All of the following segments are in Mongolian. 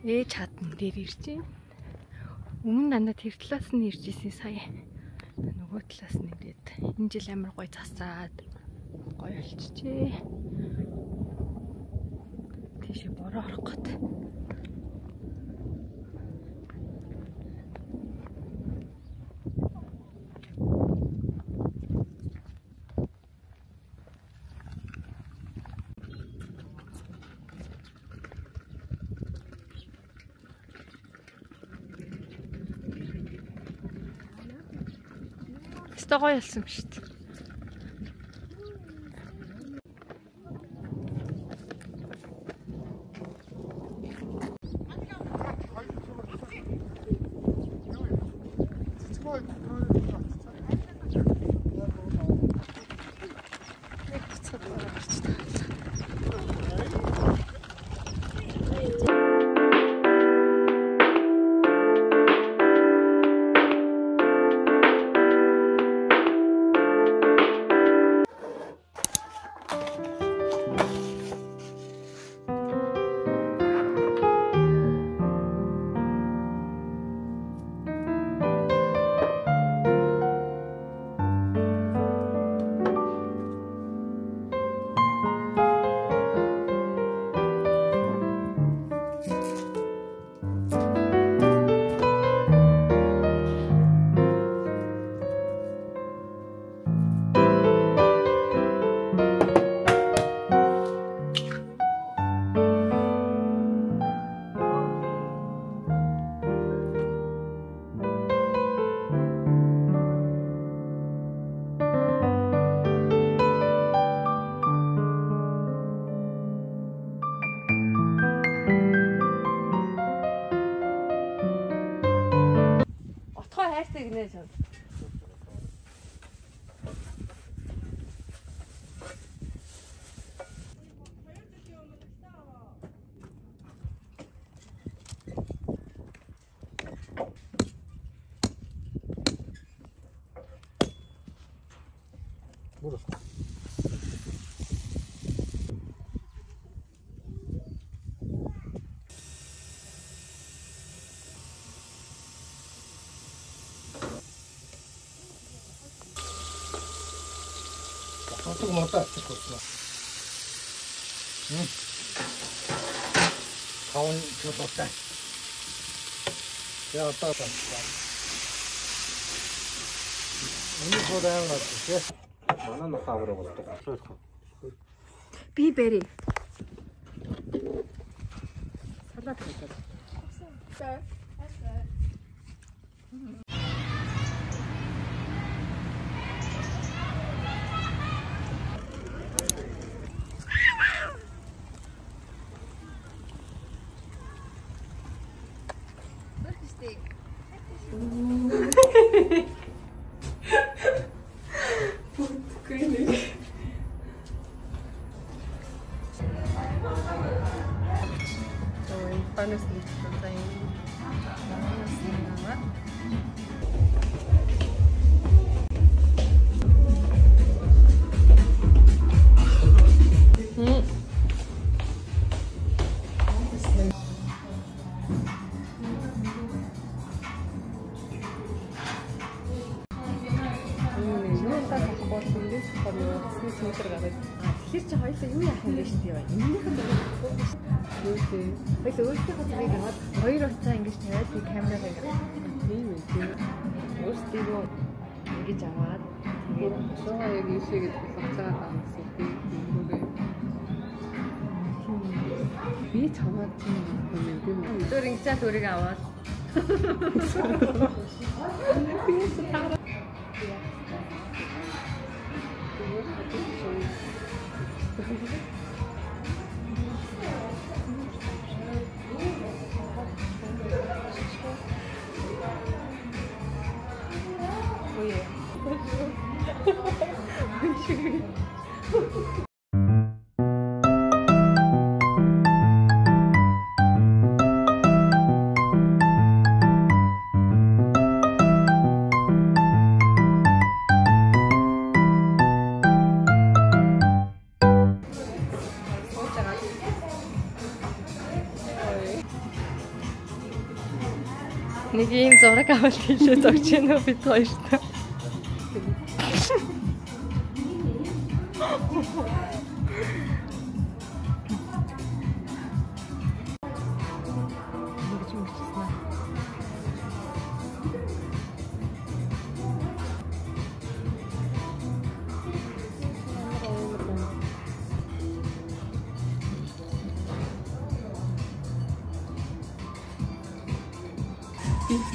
Ээж хатан дээр ирж байна. Өмнө надад тэр талаас нь ирж исэн сая. Нөгөө талаас нь ирээд энэ жил амар гоё засаад гоё болчихжээ. Тийшээ бороо орох гээд. Гоё ялсан ба шүү дээ. Отог модаа авчихсан. Хаун чулуутай. Яа таа. Энэ бодоо яваад тий. Манай нөх авраг болдог. Би бэрий. Салат хийдэг. аваад тэндээс хаваа явуулсан сүүлэр гараад. Тэгэхээр чи хоёулаа юу яах юм бэ шүү дээ. Энийхэн зургийг юу вэ? Хоёул өөрсдийнхөө зургийг аваад хоёр уцаа ингэж тавиад би камераа ингээд тийм үү. Өөрсдийгөө ингэж аваад тэгээд шоугаа яг ийшээгээд болгож байгаа юм гэсэн тийм үүрээ. Би чамд тийм юм юм. Өөр ингэж өөрийг аваад нэг ийм зураг авалт хийлээ зогч юм уу бид хоёртай.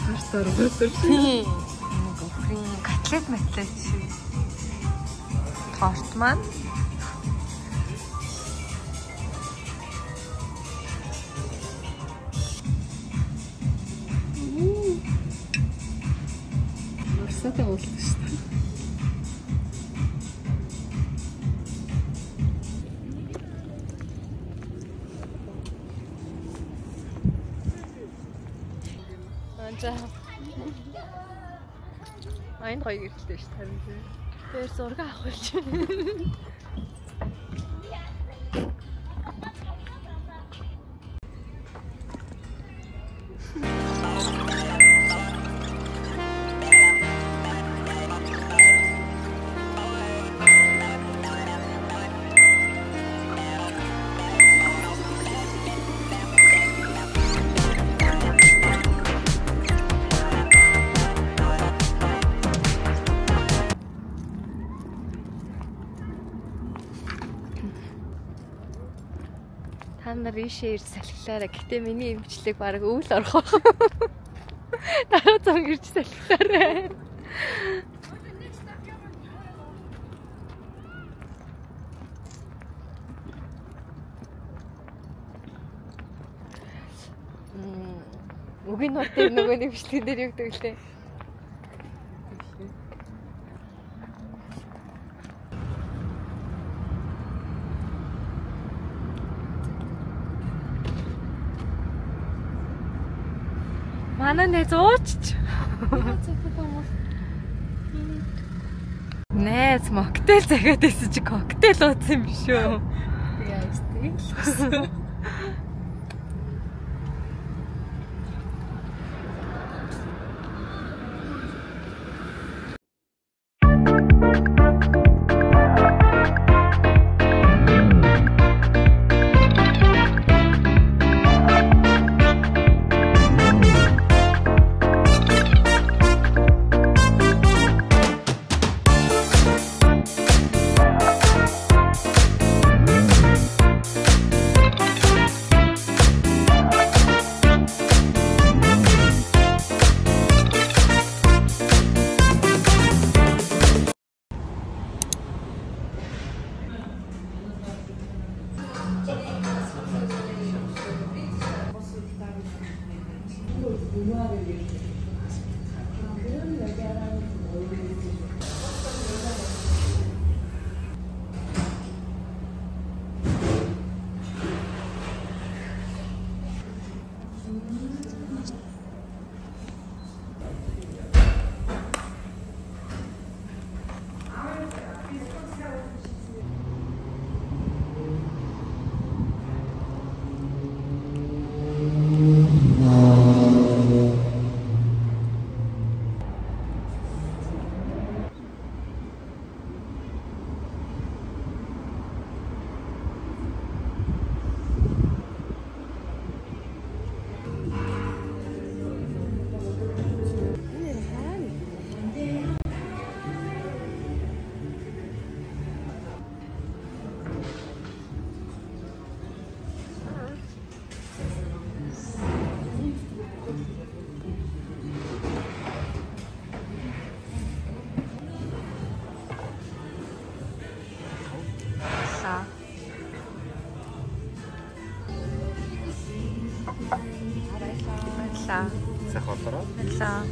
Хартаар өсөрсөн. Гохрын котлет мэтлээ чи. Торт маань. Урсаатай уулах шүү дээ. Айн гоё гэрэлтэй шүү дээ. Тэр зураг авах болж байна. Та нар ийшээ ирж салхилаараа. Гэтэ миний эмчлэг баг өвөл орох байх. Дараа зам ирж салхилаараа. Үгийн нот дээр нөгөө нэг бичлэг дээр юу гэдэг лээ. Манай нэ зуучч. Нэс моктейл загаад байсан чи коктейл уусан юм биш үү? Яа, стил. сайхан болороо. Баярлалаа.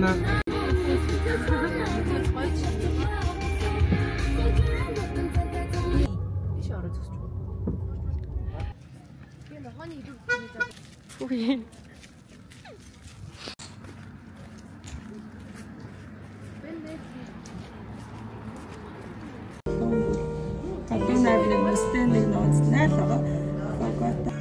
Манай Үгүй. Один авиг мөстөнийг нууцнаа л байгаа. Гогота.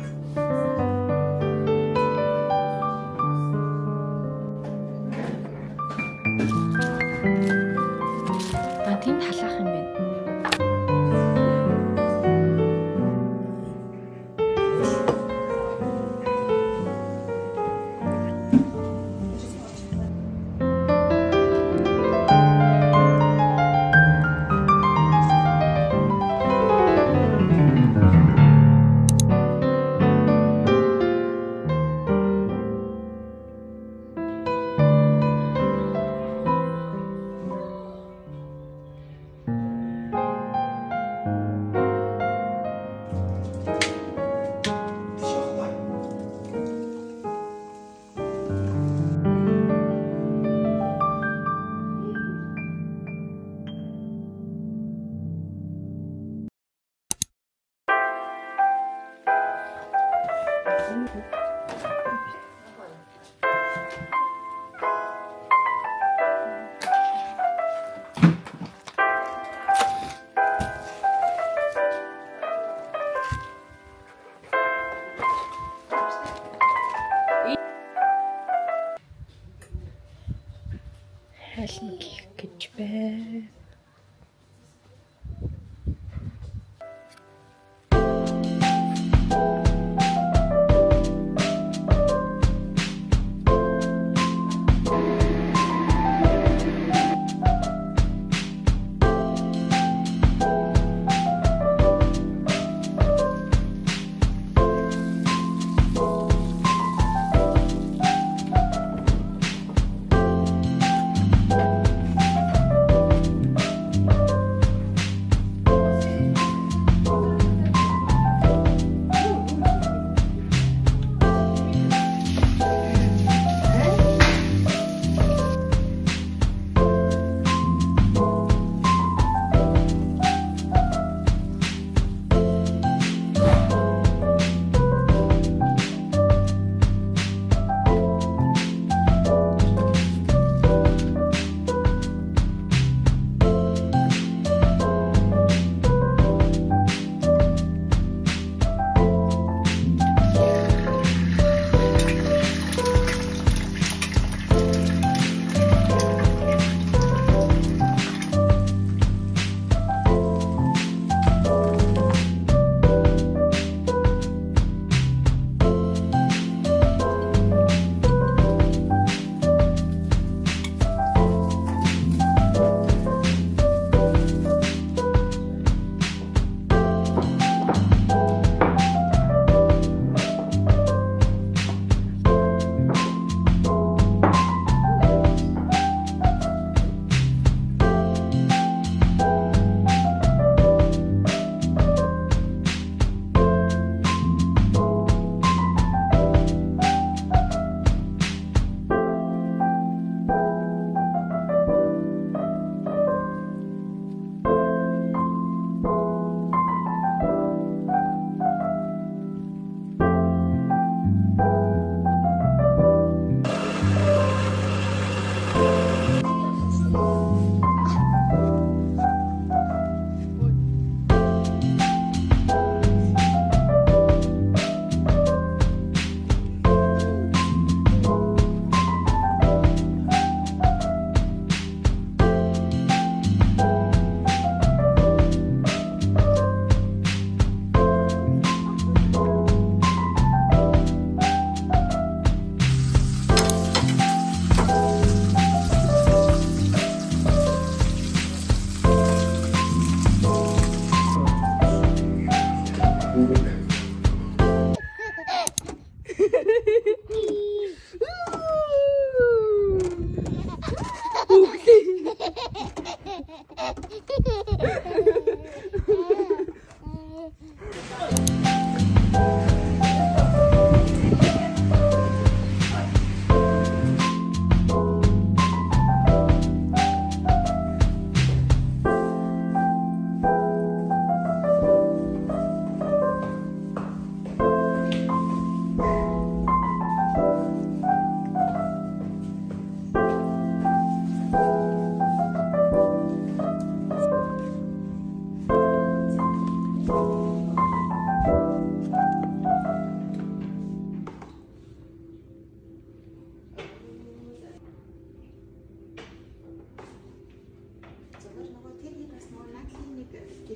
Тэнд халаах юм байна. Хайлт гэж бай.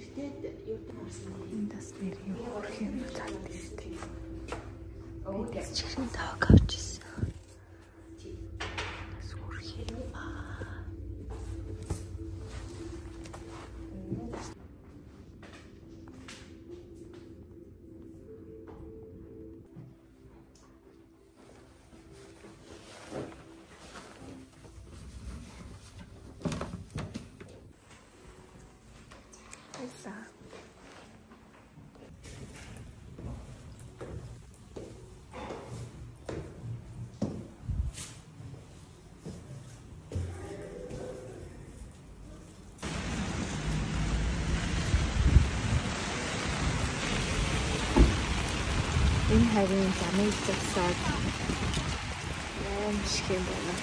Энэ бас нэр юм хөрх юм цаад шүү дээ. Би чихрийн тавг авч ирсэн. Бас хөрх юм аа. Энэ харин замыг засаад юм шиг юм байна.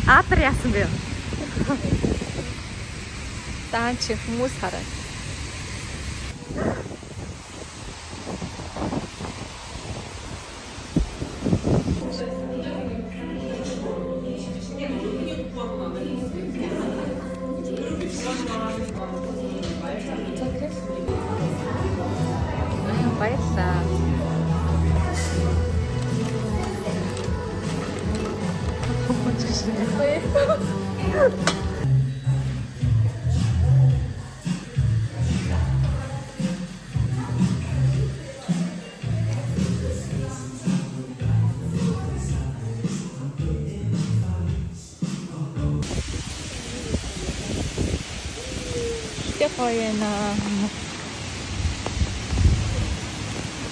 Аатар яасан бэ? Даан чи хүмүүс хараа. Баярлалаа.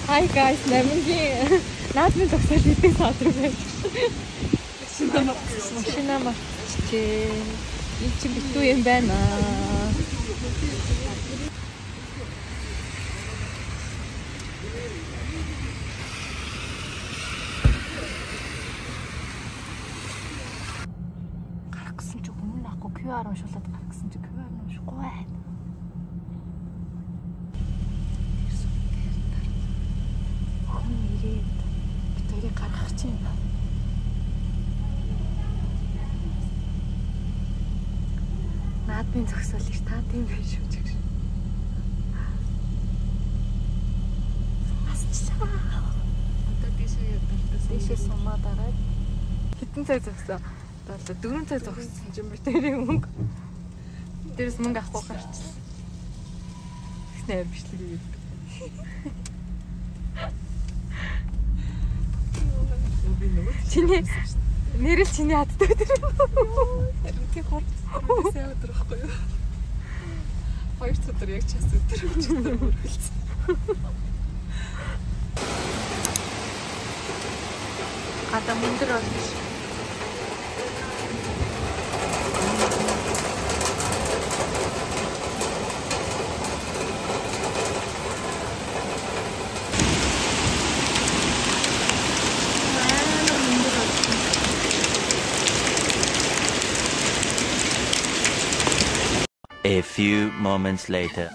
Hi guys, намгийн наадмын зогсоод идэв садруу байж. Машина мартчихжээ. Энд чи битүү юм байна. Гарах гэсэн чи өмнө ахгүй QR уншуулад гарах гэсэн чи QR уншихгүй байна. Битэрийг гаргах чинь. Наадмын зогсоол их таа тийм байх шүү гэж. Асчлаа. Одоо тийшээ сумаа дараад хэдэн цаг зогсоо? Одоо 4 цаг зогссон юм битэрийн мөнгө. Дээрээс мөнгө авахгүй гарчихсан. Снэр бичлэг гэдэг. Чиний нэрэл чиний хатдаг тэр. Тий хурц. Сайн өдрөхгүй юу? 2 өдөр яг час өдөр хөргөлцсөн. Гадаа мөндөр болж. A few moments later.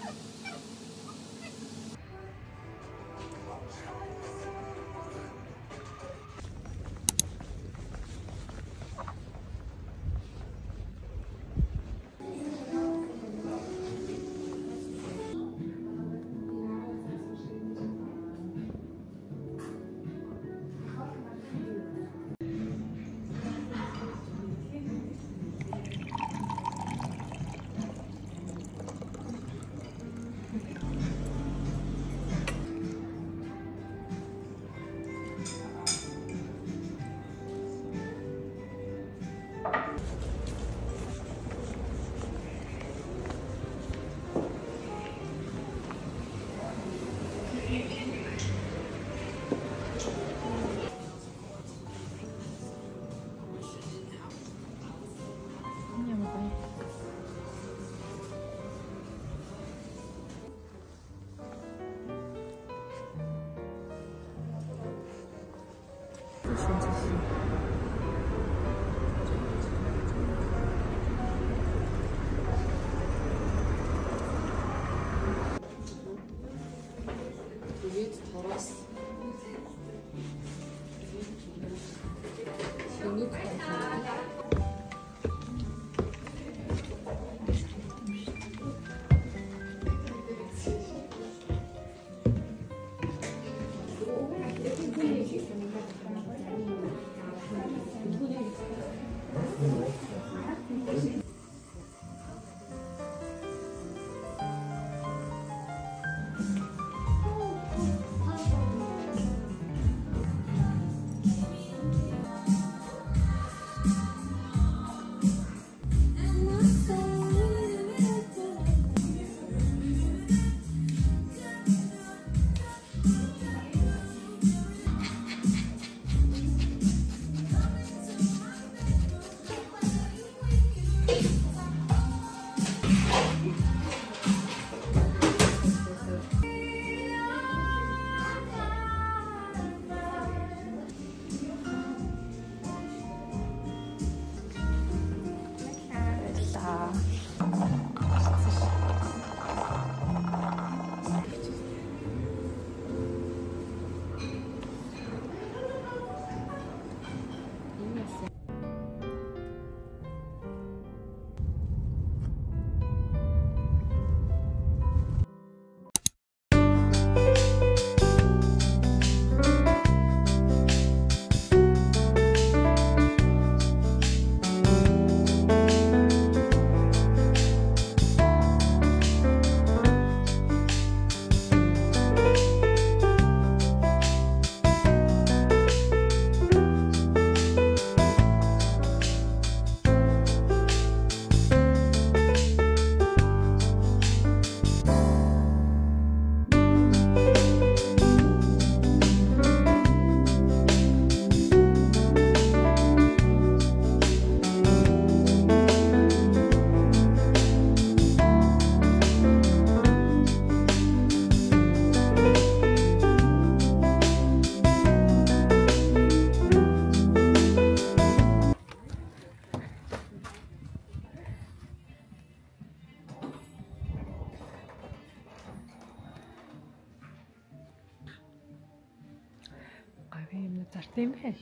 зартай юм бэ?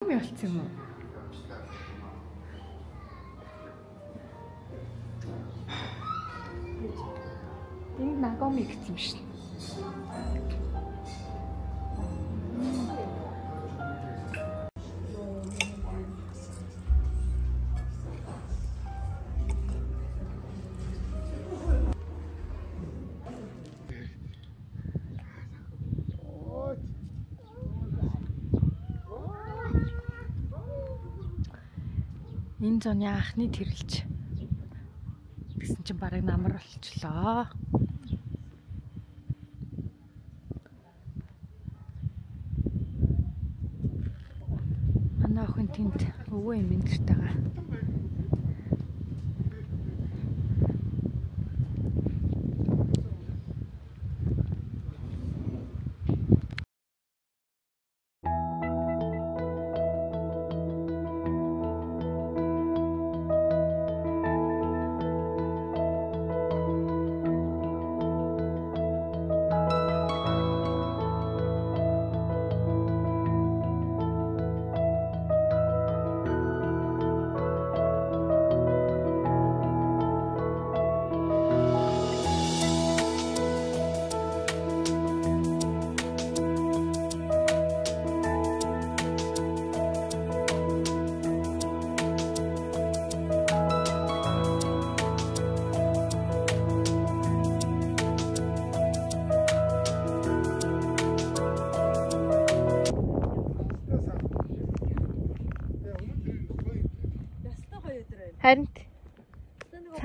Юм ялцсан юм уу? Энэ Нагоми гэсэн юм шин. Энэ зуны анхны тэрэлж гэсэн чинь барыг намар болчлоо. Манай охин тэнд өвөө юм гэрт байгаа.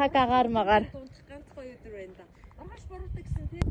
цаг агаар магаар. Ганц гоё өдөр байна да. Маргааш боруулдаг гэсэн тий.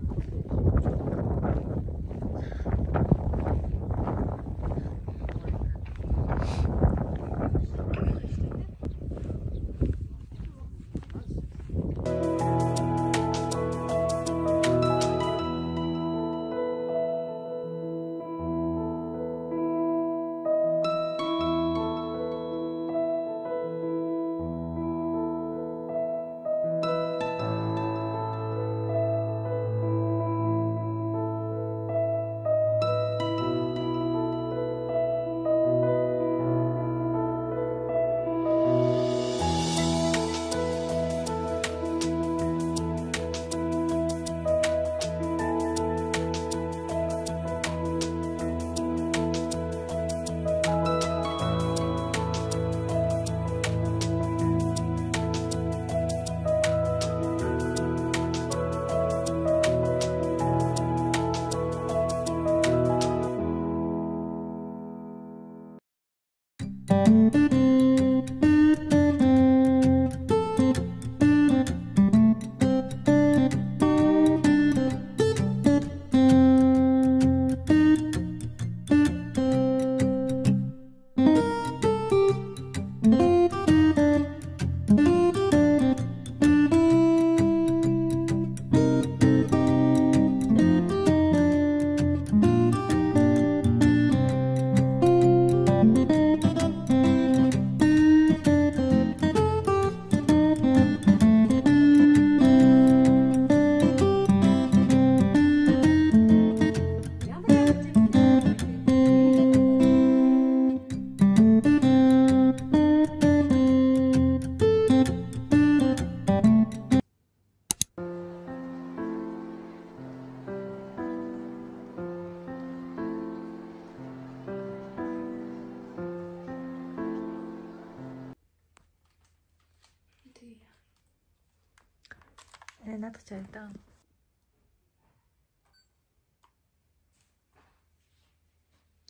Надад цайдаа.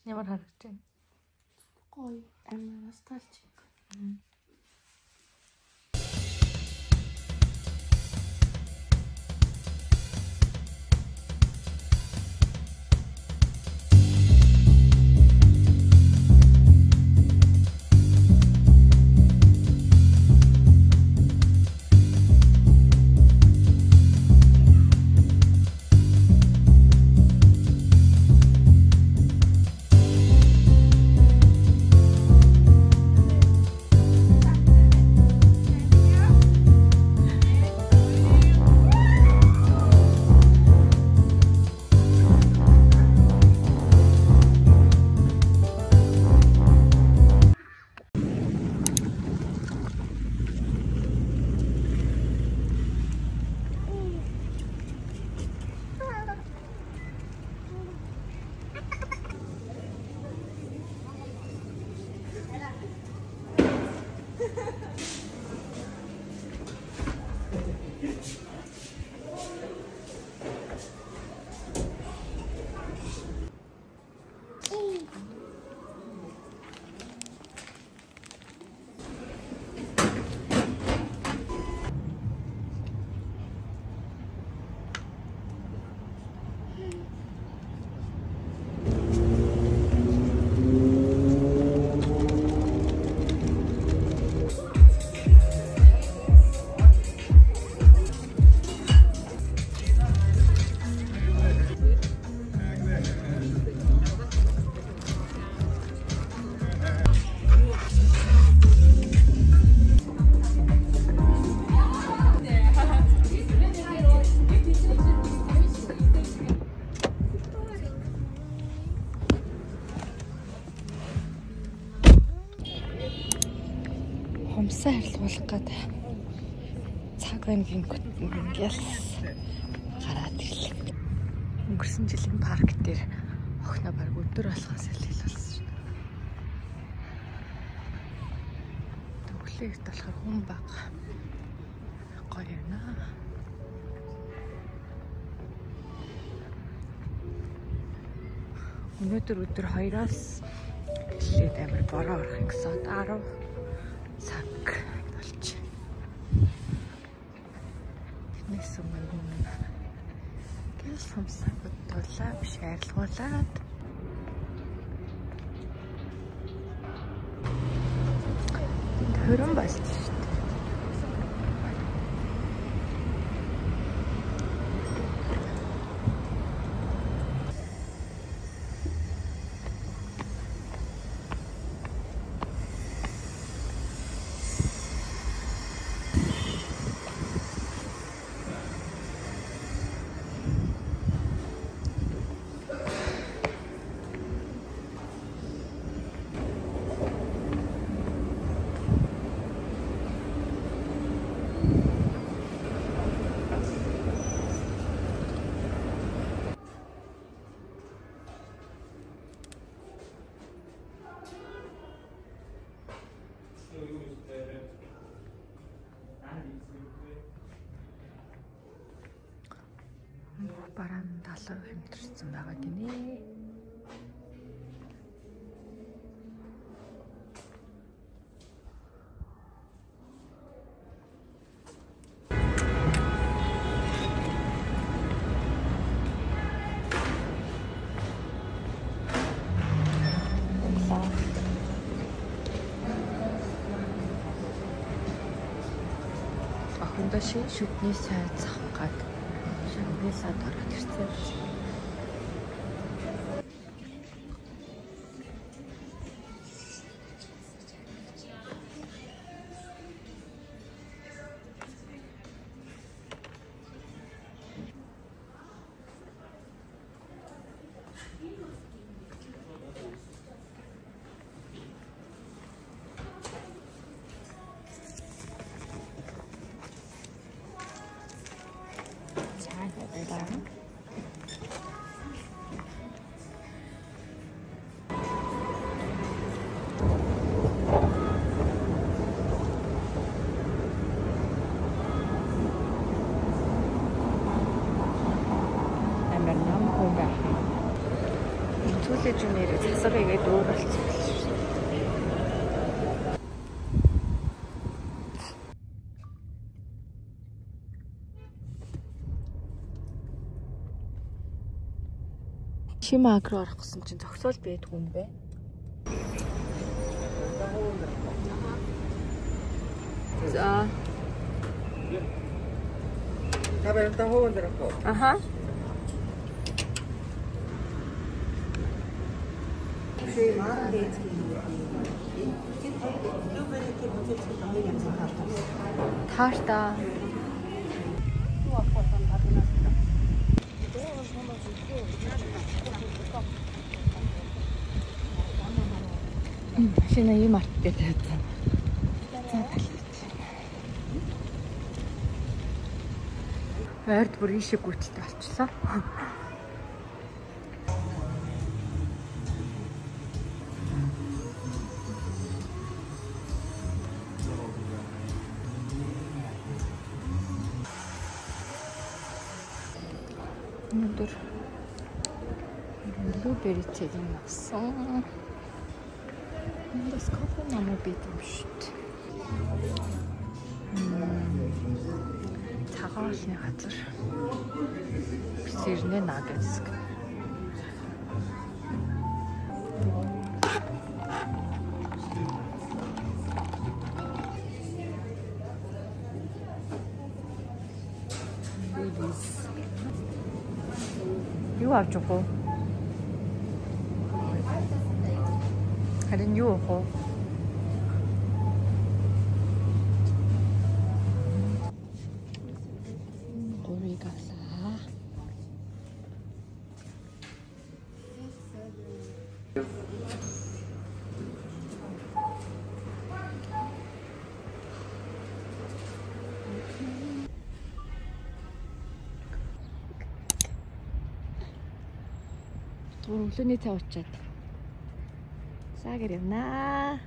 Ямар харагдаж байна? Гоё, амар ностальжик. Хумсаа харилцуулах гэдэг цаг бангийн ингээл гараад ирлээ. Өнгөрсөн жилийн парк дээр охиноо баг өдөр болохоос илэл болсон. Өглөөгт болохоор хүн бага. Гоё юм аа. Өнөөдөр өдөр 2-оос эхлээд амар бороо орох гэсэн 10 цаг болж. гэсэн юм. Гэл сумсаа бодуулаа биш арилгуулад. Хөрөн болж шүү дээ. Бараан 70% хэмтэрсэн байгаа гинэ. Охиндоо шүдний сайд завах гад Шангрилад ороод ирсэн. Түлээж нэрээ засаг игээд өөр болчихсон шүү дээ. Шим агро орох гэсэн чинь зогсоол байдгүй юм бэ? За. Табаянта хоон дэрхөө. Аха. Таарта. Машина юм арттай тавьсан. Ойрд бүр ийшээ гүйцэлтэй болчихлоо. Өнөөдөр блубери цэгийн авсан. Эндээс кофе намайг бийд юм шүү дээ. Цагаалны газар. Бисэрнэ нагаск. Юу авч байгаа вэ? Харин юу авах вэ? Гурыг авлаа. Өглөөний цай уучаад саагэр явнаа.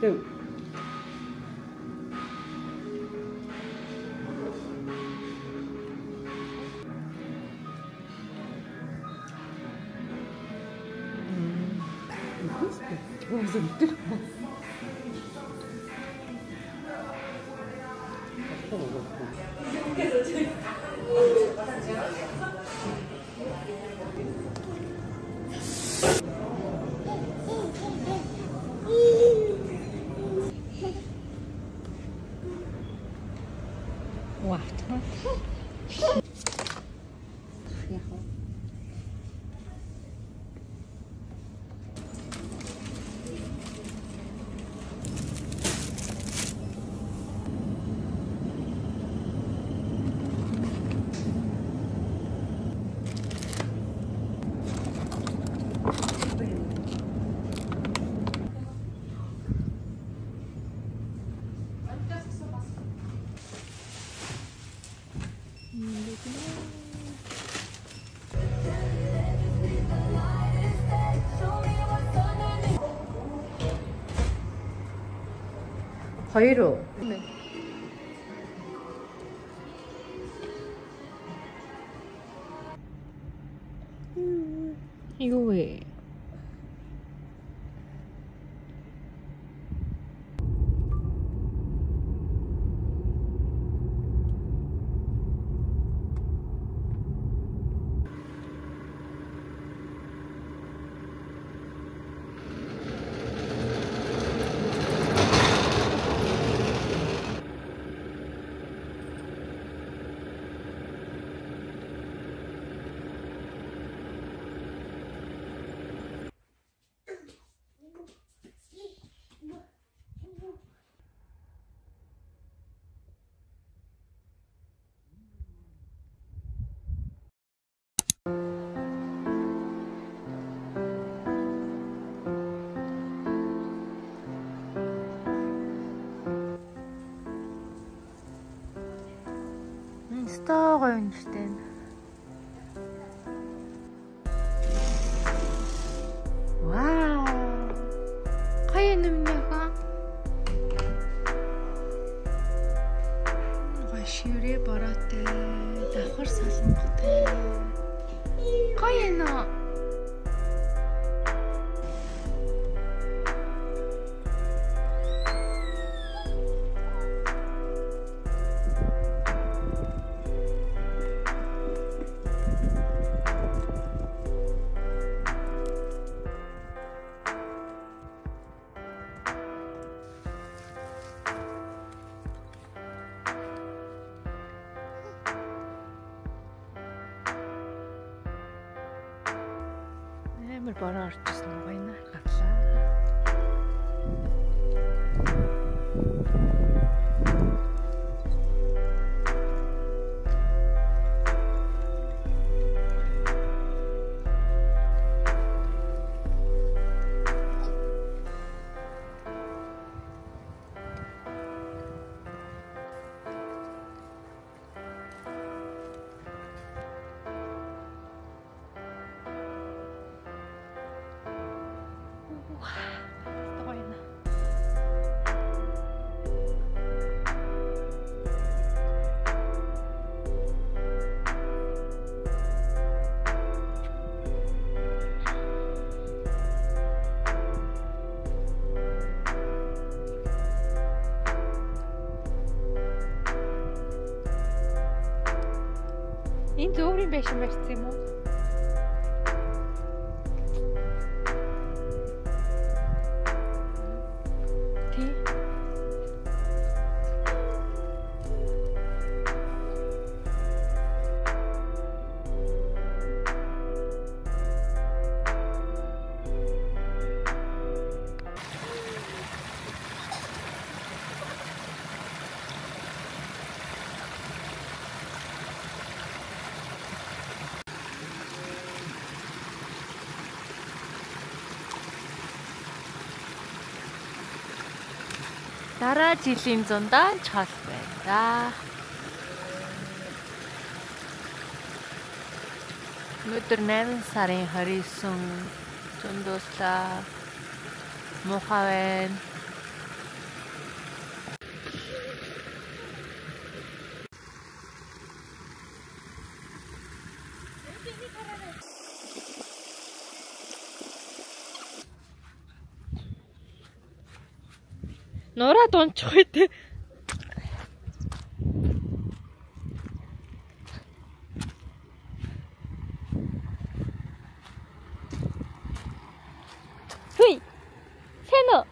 Тэв. Wow. хоёр уу? Юу вэ? Стоо гоё юм штэ. Вау. Гоё юм яха. Гоё ширээ бороотой, давхар салангахтай. Гоё нөө. Амар бороо орчихсон гоё наа гатлаа. Энэ зөвхөн байшин барьсан юм уу? Тий. Дараа жилийн зундаа чол байна. Өнөөдөр 8 сарын 29 зундууслаа. Муухай байна. Нураад унчих үү те. Хүй. Сайн уу?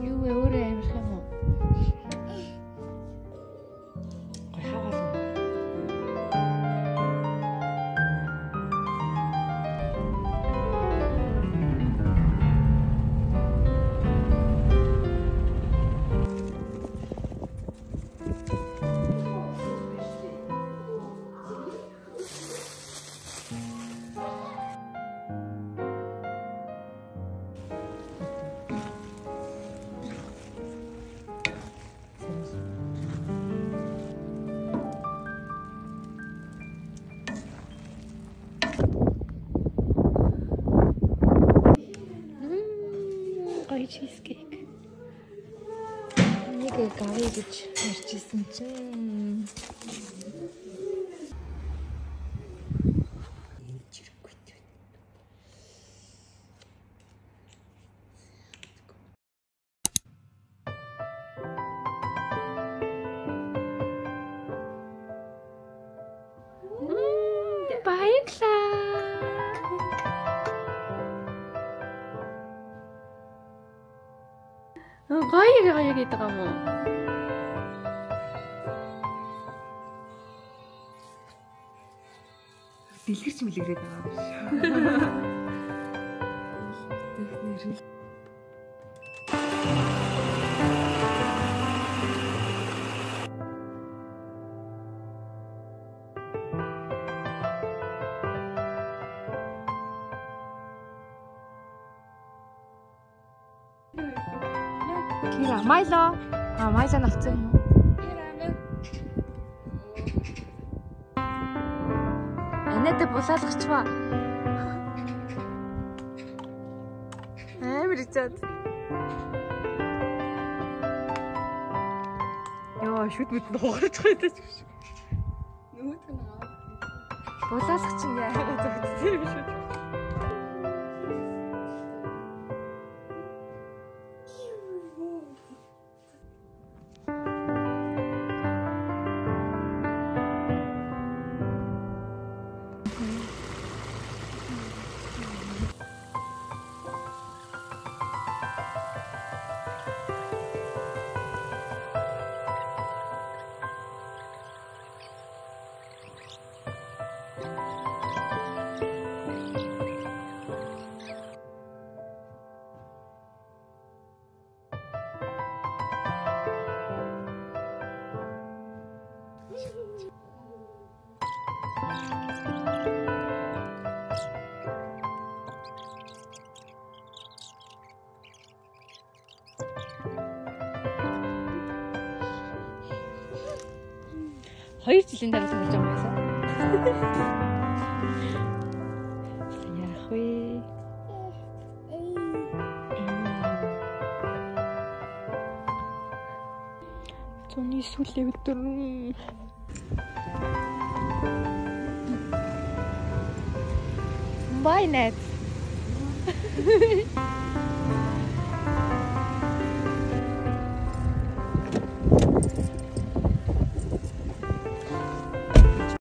Юу вэ өөрөө амирх юм уу? Гой хаваалаа. Гоё cheesecake. Нэг гавь гэж ярьжсэн чинь. Гоё гэдэг юм уу? Дэлгэрч мэлгэрээд байгаа юм шиг. Кира, Майло. Майло навцсан юм уу? Анаатай булаалгачваа. Амар ичээд. Яа, шүд мэдэнд хугарч байгаа юм шиг. Нөгөөт нь аваад. Булаалгач нь яа зогтсон юм шүү. Хоёр жилийн дараа төрж байгаа байсан. Яах вэ? Зуны сүүлийн өдөр Bye найз.